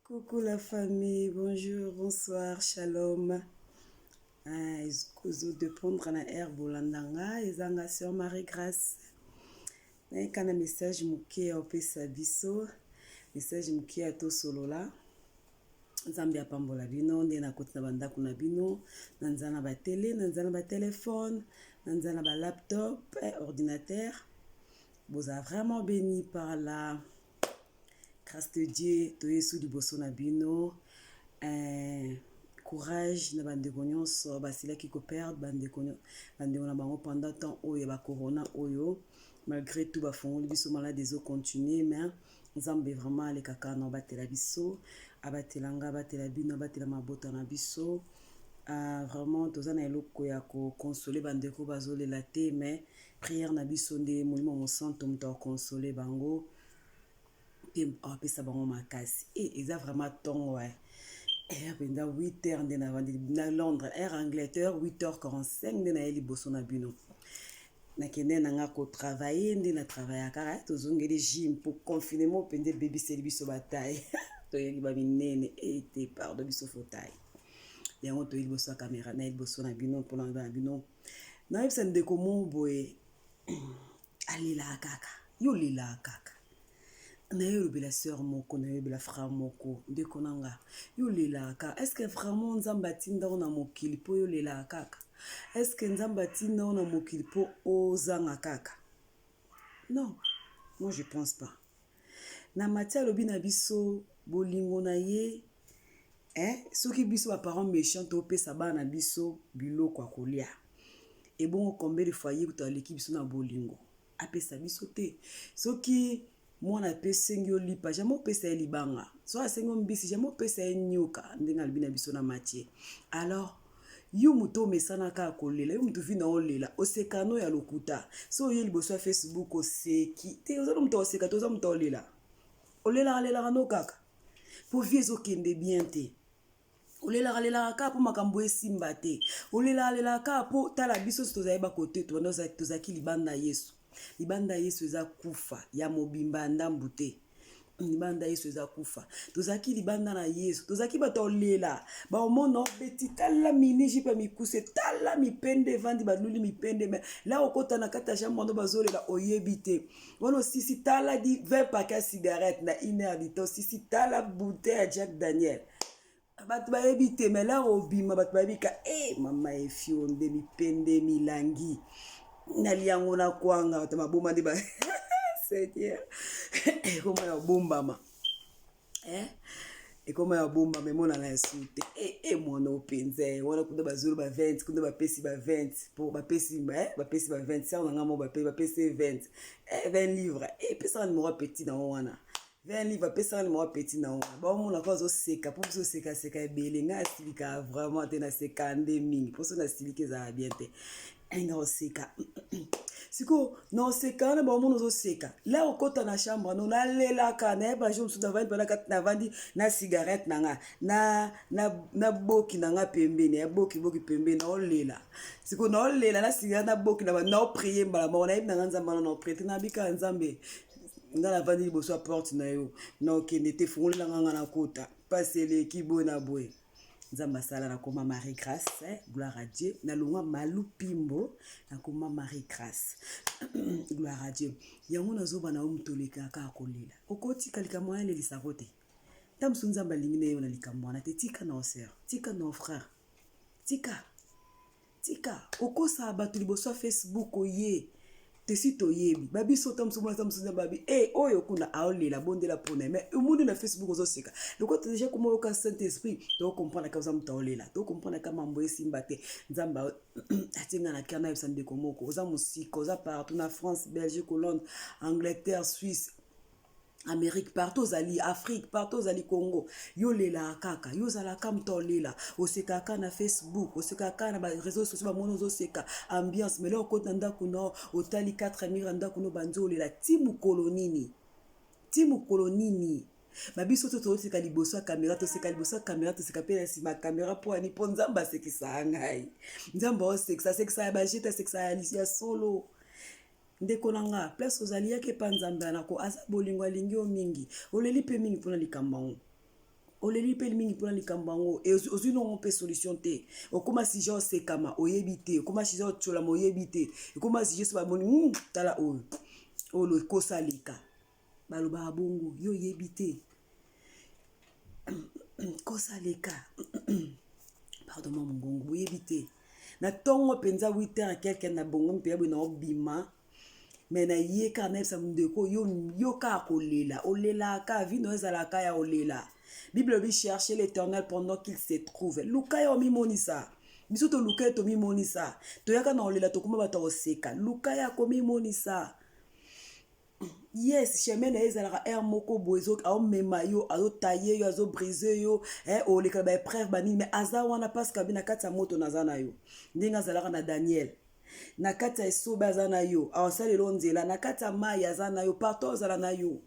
Coucou la famille, bonjour, bonsoir, shalom. Excusez de prendre na air bolandanga, ezanga sur Marie-Grâce. Kana message muke opesa biso, message muke ato solola. Nzambe apambola bino, nde na koti na bandako na bino, na nzana ba télé, na nzana ba téléphone, na nzana ba laptop, ordinateur. Vous êtes vraiment béni par la grâce de Dieu, to yesu liboso na bino. Courage na bandeko nyonso basilaki ko perdre bandeko na bango pendant temps oyo ba corona oyo, malgré tout bafongoli biso malade ezo continuer, mais nzambe vraiment alekaka na batela biso, abatelanga abatela bino, abatela mabota na biso. Vraiment toza na eloko ya ko consoler bandeko bazolela te, mais prière na biso nde molimo mosanto moto akonsoler bango pe apesa bango makasi. Eza vraiment tongo pendant 8h nde na Londres, air Angleterre 8h45 nde na ye liboso na bino. Nakende nanga ko travailler nde na travailler kaka tozongeli gym pour confinement pende baby seli biso bataille. Toyeli ba minene te pardon biso fauteuil. Yango toyeli biso caméra na liboso na bino pona na bino. Na yebisa ndeko mo boye alila kaka. Yo lila kaka. Na yo la sœur moko, na yo la frère moko, ndeko nanga. Yo lila kaka. Est-ce que vraiment nzamba tinda na mokili po yo lila kaka? Est-ce que nzamba tinda na mokili po ozanga kaka? Non, moi je pense pas. Na matia lobi na biso bolingo na ye, soki biso ba parents méchants to pesa bana biso biloko akolia. Et bon combien de foyers to aleki biso na bolingo apesa biso te. Soki mwana pesa ngyo lipa jamo pesa libanga. So asengo mbisi jamo pesa nyoka ndenga libina biso na matie. Alors yo muto mesana ka kolela, yo muto vina olela, osekano ya lokuta. So yo liboso Facebook oseki. Te ozo muto oseka to ozo muto olela. Olela alela no kaka. Po viezo kende bien te. Olela kaka po makambo esimba te. Olela kaka po tala biso tozayeba kote to tozaki libanda Yesu. Libanda Yesu eza kufa ya mobimba ndambu te. Libanda Yesu eza kufa. Tozaki libanda na Yesu. Tozaki bato olela. Ba omono beti tala mini jipa mikuse tala mipende vandi baluli mipende mais là okota na kata jambo ndo bazolela oyebite. Wono sisi tala di 20 paquets cigarette na 1 heure du temps. Sisi tala bouteille à Jack Daniel. Bato bayebite mais là obima bato bayebika mama efio nde mipende milangi. Naliango na kwanga bato maboma nde ba Seigneur. Ekoma ya bombama. Ekoma ya bomba me mona na esute. Mwana openze. Wana kuda bazulu ba 20, kuda bapesi ba 20 pour bapesi bapesi ba 20 ça nga mo bapesi 20. 20 livres. Pesa ni mo petit na wana. 20 livres pesa ni mo petit na wana. Ba mona kwa zo seka pour zo seka ebele nga silika vraiment te na seka ndemi. Pour so na silike za bien te. Nga oseka. Siko na oseka na ba mono zo seka. Là okota na chambre no na lela ka na ba jour suda vandi pala kat na vandi na cigarette nanga na boki nanga pembeni ya boki pembeni na olela. Siko na olela na cigarette na boki na prier mbala mo na ibna nzamba na prier na bika nzambe. Nga vandi boso porte na yo. Na okende te fungolela nganga na kota. Pasele kibo na boy. Nzamba sala na koma Marie-Grâce, gloire à Dieu. Na lungwa malupimbo na koma Marie-Grâce. Gloire à Dieu. Yango nazoba na umtoleka ka kolela. Okoti kalika moya le lisakote. Tamsu nzamba lingine yo na likambo na te tika na sœur, tika na frère. Tika. Okosa batu liboso Facebook oye. Te sito yebi babi sotamsu babi oyo kuna aolela bondela pona mais umundu na Facebook ozo seka loko déjà comment au Saint-Esprit to comprendre ka zamu taolela to comprendre ka mambo esimba te nzamba atinga na kana yebsande komoko oza musika oza partout na France, Belgique, Hollande, Angleterre, Suisse, Amérique, partout aux alliés, Afrique, partout aux alliés, Congo. Yo lela kaka, yo zala kam to lela. Oseka ka na Facebook, oseka ka na réseaux sociaux, ba mono zo seka ambiance. Mais là au côté nda kuno, otali 4 amira nda kuno banzo lela timu kolonini. Babi soto to seka liboso caméra to seka liboso caméra to seka pe ma caméra po ani po nzamba sekisa ngai. Nzamba o seksa ba jeta seksa ya solo. Ndeko nanga place ozali yake pa nzambe na ko asa bolingo lingi o mingi oleli pe mingi pona likambango oleli pe mingi pona likambo yango ozwi nongo mpe solution te okoma sije osekama oyebi te okoma sije otsolama oyebi te okoma sije so bamoni tala oyo ekosa leka balobaka bongo yo oyebi te kosa leka pardon mo mongongo boyebi te na ntongo mpenza 8h quelque na bongo mpe boye na obima me na ye kaka nayebisa ndeko yo kaka kolela olelaka vino ezalaka ya olela. Bible lui chercher l'Éternel pendant qu'il se trouve. Luka ya omimonisa. Biso to luka to mimonisa. To yaka na olela to kuma bato oseka. Luka ya komimonisa. Yes, chemin na ezalaka er moko boezo a mema yo azo tailler yo azo briser yo o le kaba preuve bani mais aza wana parce que bina kata moto nazana yo. Ndinga zalaka na Daniel. Na kata esoba azana yo. Awasalelo nzela na kata mai azana yo partout azala na yo.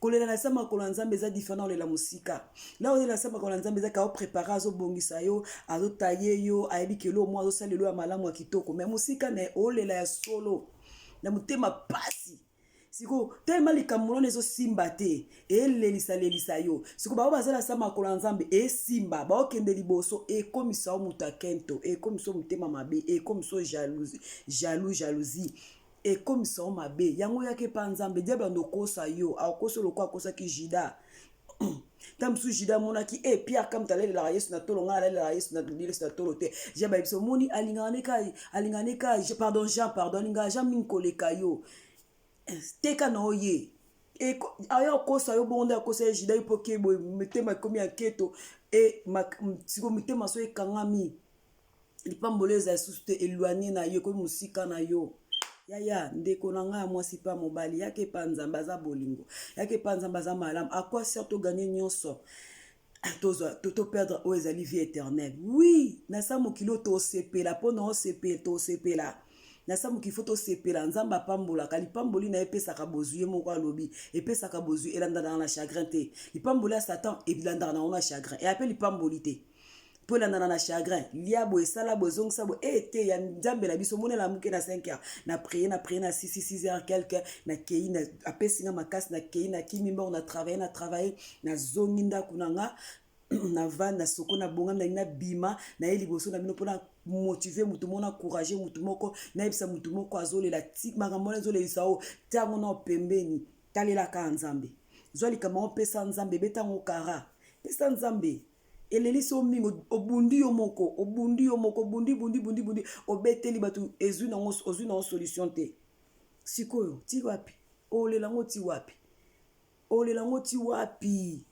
Kolela na sama kolanzambe za différent olela musika. Là on est la sama kolanzambe za ka préparer azo bongisa yo, azo tailler yo, ayebi kelo mo azo salelo ya malamu ya kitoko. Mais musika na olela ya solo. Na mutema pasi. Siko tellement likamulone ezo simba te elelisa yo. Siko ba bazala sama kolanzambe e simba ba okende liboso e komisa muta kento e komiso mutema mabe e komiso jalousie et comme ça on m'a bé yango yake panzambe diable ndo kosa yo akoso lokwa kosa ki jida tam su jida monaki e Pierre comme talele la yesu na tolo ngala la yesu na dile na tolo te jaba biso moni alingane ka pardon Jean min koleka yo teka na oye e ayo kosa yo bonda kosa jida ipoke bo metema komi aketo e siko metema so ekangami lipamboleza suste éloigné na yo ko musika na yo yaya ndeko na nga mwasi pa mobali yake panza baza bolingo yake panza baza malam à quoi sert to gagner nyonso to perdre o ezali vie éternelle oui na sa mokilo to sepela pona o sepela na sa mokifo to sepela nzamba pambola kalipamboli na epesaka bozui moko alobi epesaka bozui elanda na chagrin te lipamboli ya Satan ebilanda na ona chagrin et appelle lipamboli te pour la nana chagrin liabo et salabo zong sabo te ya nzambe la biso monela muke na 5h na prier na 6h quelque na kei na apesinga makasi na kei na kimimba on a travaillé na zonginda kunanga na van na soko na bonga na bima na eliboso na bino pona motiver mutu mona encourager mutu moko na ebisa mutu moko azolela tik makambo na zolelisa o tango na pembeni talela ka nzambe zwali kama opesa nzambe betango kara pesa nzambe elelisi omingo obundi yo moko bundi obeteli batu ezui na solution te sikoyo ti wapi olelango ti wapi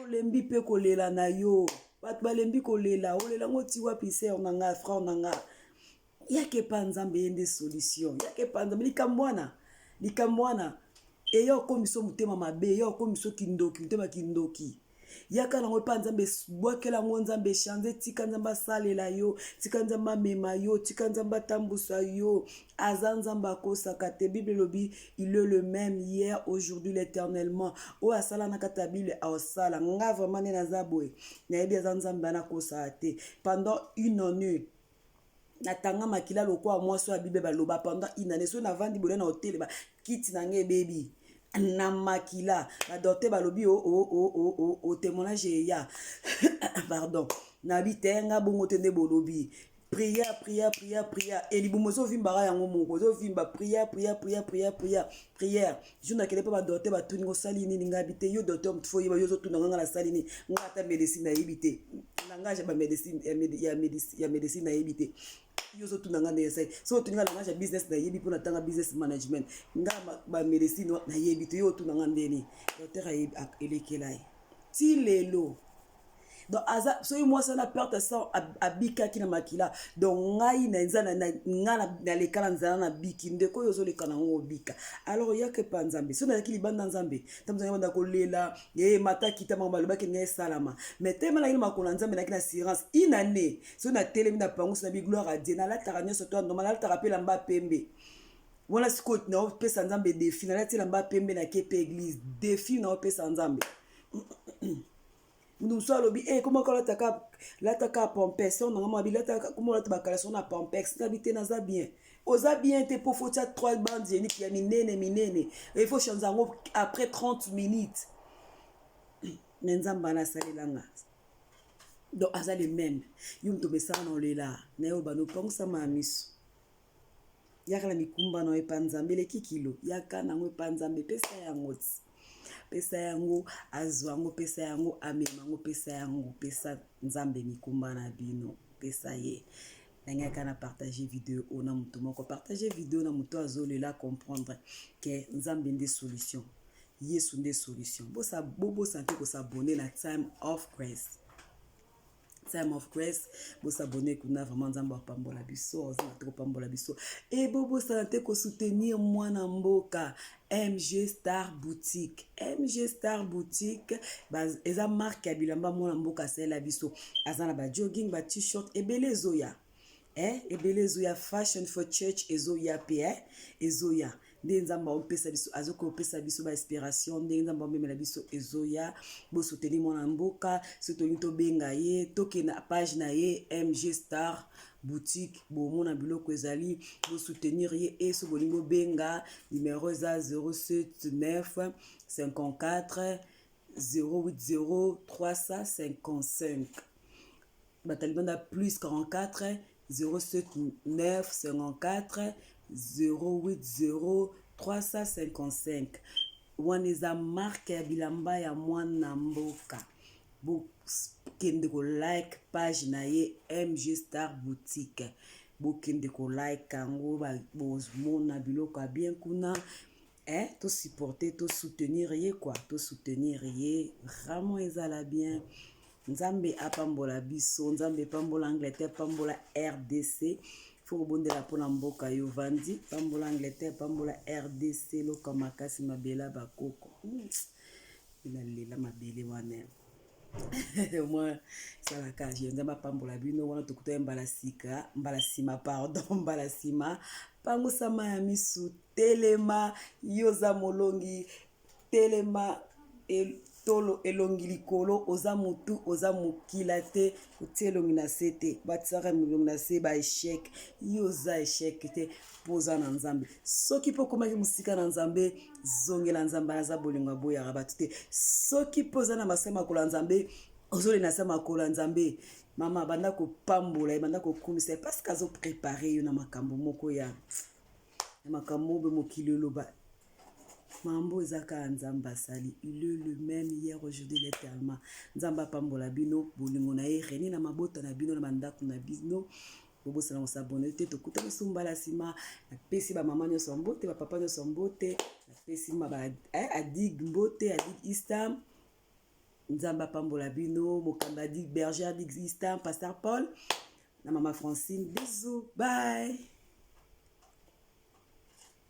olembi pe kolela na yo batu balembi kolela olelango ti wapi sœur nanga frère nanga yake pa nzambe yende solution yake pa nzambe likambwana eyo komiso mutema mabe eyo komiso kindoki yaka nango pa nzambe bwakela ngo nzambe chanze tika nzamba salela yo tika nzamba mema yo tika nzamba tambusa yo aza nzamba kosaka te Bible lobi il est le même hier aujourd'hui l'éternellement o asala na kata Bible asala nga vraiment ne nazaboe na yebi aza nzamba na kosa te pendant une année natanga makila lokwa mwaso ya Bible baloba pendant une année so na vandi bole na hotel ba kiti na nge baby na makila la docteur balobi o témoignage ya pardon na bitenga bongo tende bolobi prière et libumozo vimba yango moko zo vimba prière je na kele pa docteur ba tuningo salini ninga bite yo docteur mtfo yiba yo zo tunanga na salini ngata médecine na yibite langage ba médecine ya médecine na yibite yozo tunanga na yesai so tuninga langage business na yebi pona tanga business management nga ba médecine na yebite yo tunanga ndeni docteur elekelai ti lelo donc aza so moi ça na perte ça abika kina makila donc ngai na nzana na lekala nzana na biki ndeko yozo lekana ngo bika alors yake pa nzambe so na kilibanda nzambe tamzanga banda kolela mata kita mamba lobaki ngai salama mais tema na ile makona nzambe na kina assurance inane so na telemi na pango na bi gloire à Dieu na la taranya so to normal la tarapela mba pembe wala siko na pesa nzambe défi na la tela mba pembe na kepe église défi na pesa nzambe nous sommes comment l'attaque pompex on a mobile l'attaque comment la tabakalason na pompex n'habiter naza bien oza bien te pour faut 3 bandes géniques ya minene il faut changer après 30 minutes nzamba na salelanga donc aza le même yo mto besala na olela na yo bano pangosama ya miso yaka na mikumba na epa nzambe eleki kilo yaka nango epa nzambe pesa yango ti pesa yango azwa yango pesa yango amema yango pesa yango pesa nzambe mikumba na bino pesa ye nangaka na partager vidéo ona mutu moko partager vidéo na mutu azolela comprendre que nzambe nde solution yesu nde solution bobosa te kosabone na Time of Grace. Time of Grace, vous s'abonnez kuna vraiment nzambe apambola biso, nzambe apambola biso. Et bobosa te ko soutenir moi na mboka MG Star Boutique. MG Star Boutique, eza marque ya bilamba moi na mboka sela biso. Azana ba jogging, ba t-shirt ebele zoya. Ebele zoya fashion for church ezoya pe ezoya. Nde nzamba opesa biso azoko opesa biso ba inspiration nde nzamba omemela biso ezoya bo soutenir mwana mboka soutenir to benga ye toke na page na ye MG Star Boutique bo mona biloko ezali bo soutenir ye et so bolingo benga numéro za 079 54 080 355 batalibanda plus 44 079 54 080 355 waneza marque ya bilamba ya mwana mboka bokende ko like page na ye MG Star Boutique bokende ko like yango bozomona biloko ya bien kuna to supporter to soutenir ye quoi to soutenir ye vraiment ezala bien nzambe apambola biso nzambe pambola Angleterre pambola RDC faut bondela pona mboka yo vandi pambola Angleterre pambola RDC loka makasi mabela bakoko inalela mabele wana moi salaka je nzamba pambola bino wana tokuta mbala sima pardon mbala sima pango sama ya misu telema yoza molongi telema tolo elongi likolo oza mutu oza mokila te otie elongi na se te batisaka milongi na se ba échec yoza échec te poza na nzambe soki po komaki musika na nzambe zongela nzambe aza bolingo boyaka bato te soki poza na masema kola nzambe ozole na sama kola nzambe mama banda kopambola banda kokumisa parce que azo préparer yo na makambo moko ya makambo be mokili loba mambo ezaka nzamba sali il est le même hier aujourd'hui l'éternellement nzamba pambola bino bolingo na ye reni na mabota na bino na mandako na bino bobosa na s'abonner te to kuta sumba la sima na pesi ba mama nyo sombote ba papa nyo sombote na pesi ma ba adig mbote adig istam nzamba pambola bino mokamba adig berger adig istam pasteur Paul na mama Francine bisous bye.